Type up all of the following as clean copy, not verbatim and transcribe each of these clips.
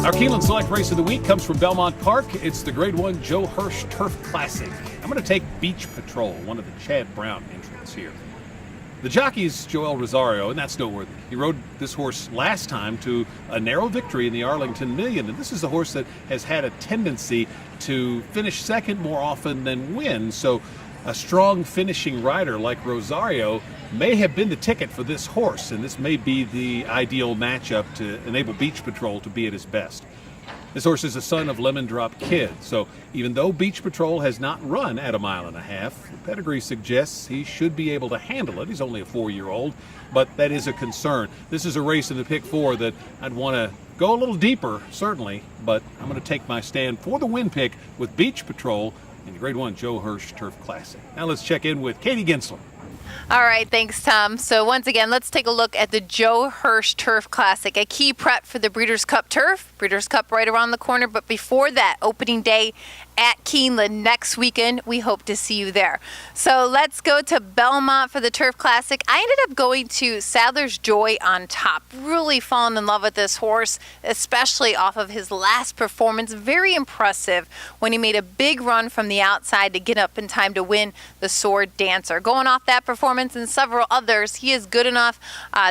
Our Keeneland Select Race of the Week comes from Belmont Park. It's the Grade 1 Joe Hirsch Turf Classic. I'm going to take Beach Patrol, one of the Chad Brown entrants here. The jockey is Joel Rosario, and that's noteworthy. He rode this horse last time to a narrow victory in the Arlington Million, and this is a horse that has had a tendency to finish second more often than win. So a strong finishing rider like Rosario may have been the ticket for this horse, and this may be the ideal matchup to enable Beach Patrol to be at his best. This horse is a son of Lemon Drop Kid, so even though Beach Patrol has not run at 1.5 miles, the pedigree suggests he should be able to handle it. He's only a 4-year-old, but that is a concern. This is a race in the pick 4 that I'd want to go a little deeper, certainly, but I'm going to take my stand for the win pick with Beach Patrol in the Grade 1 Joe Hirsch Turf Classic. Now let's check in with Katie Gensler. All right, thanks, Tom. So once again, let's take a look at the Joe Hirsch Turf Classic, a key prep for the Breeders' Cup Turf. Breeders' Cup right around the corner, but before that, opening day at Keeneland next weekend. We hope to see you there. So let's go to Belmont for the Turf Classic. I ended up going to Sadler's Joy on top. Really fallen in love with this horse, especially off of his last performance. Very impressive when he made a big run from the outside to get up in time to win the Sword Dancer. Going off that performance and several others, he is good enough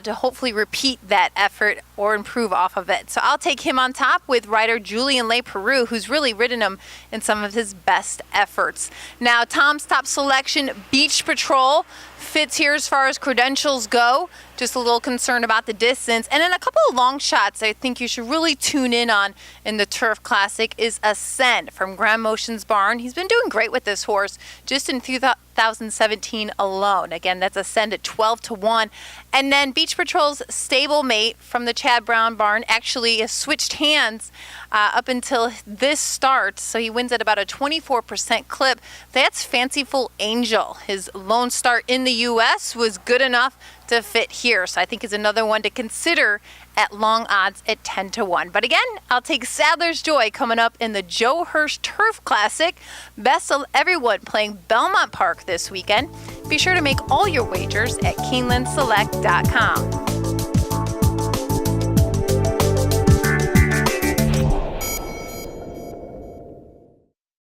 to hopefully repeat that effort or improve off of it. So I'll take him on top with rider Julian LePeroux, who's really ridden him in some of his best efforts. Now, Tom's top selection, Beach Patrol, fits here as far as credentials go. Just a little concerned about the distance. And then a couple of long shots I think you should really tune in on in the Turf Classic is Ascend from Grand Motion's barn. He's been doing great with this horse just in 2017 alone. Again, that's Ascend at 12-1. And then Beach Patrol's stablemate from the Chad Brown barn actually has switched hands up until this start. So he wins at about a 24% clip. That's Fanciful Angel. His lone start in the U.S. was good enough to fit here. So I think is another one to consider at long odds at 10-1. But again, I'll take Sadler's Joy coming up in the Joe Hirsch Turf Classic. Best of everyone playing Belmont Park this weekend. Be sure to make all your wagers at KeenelandSelect.com.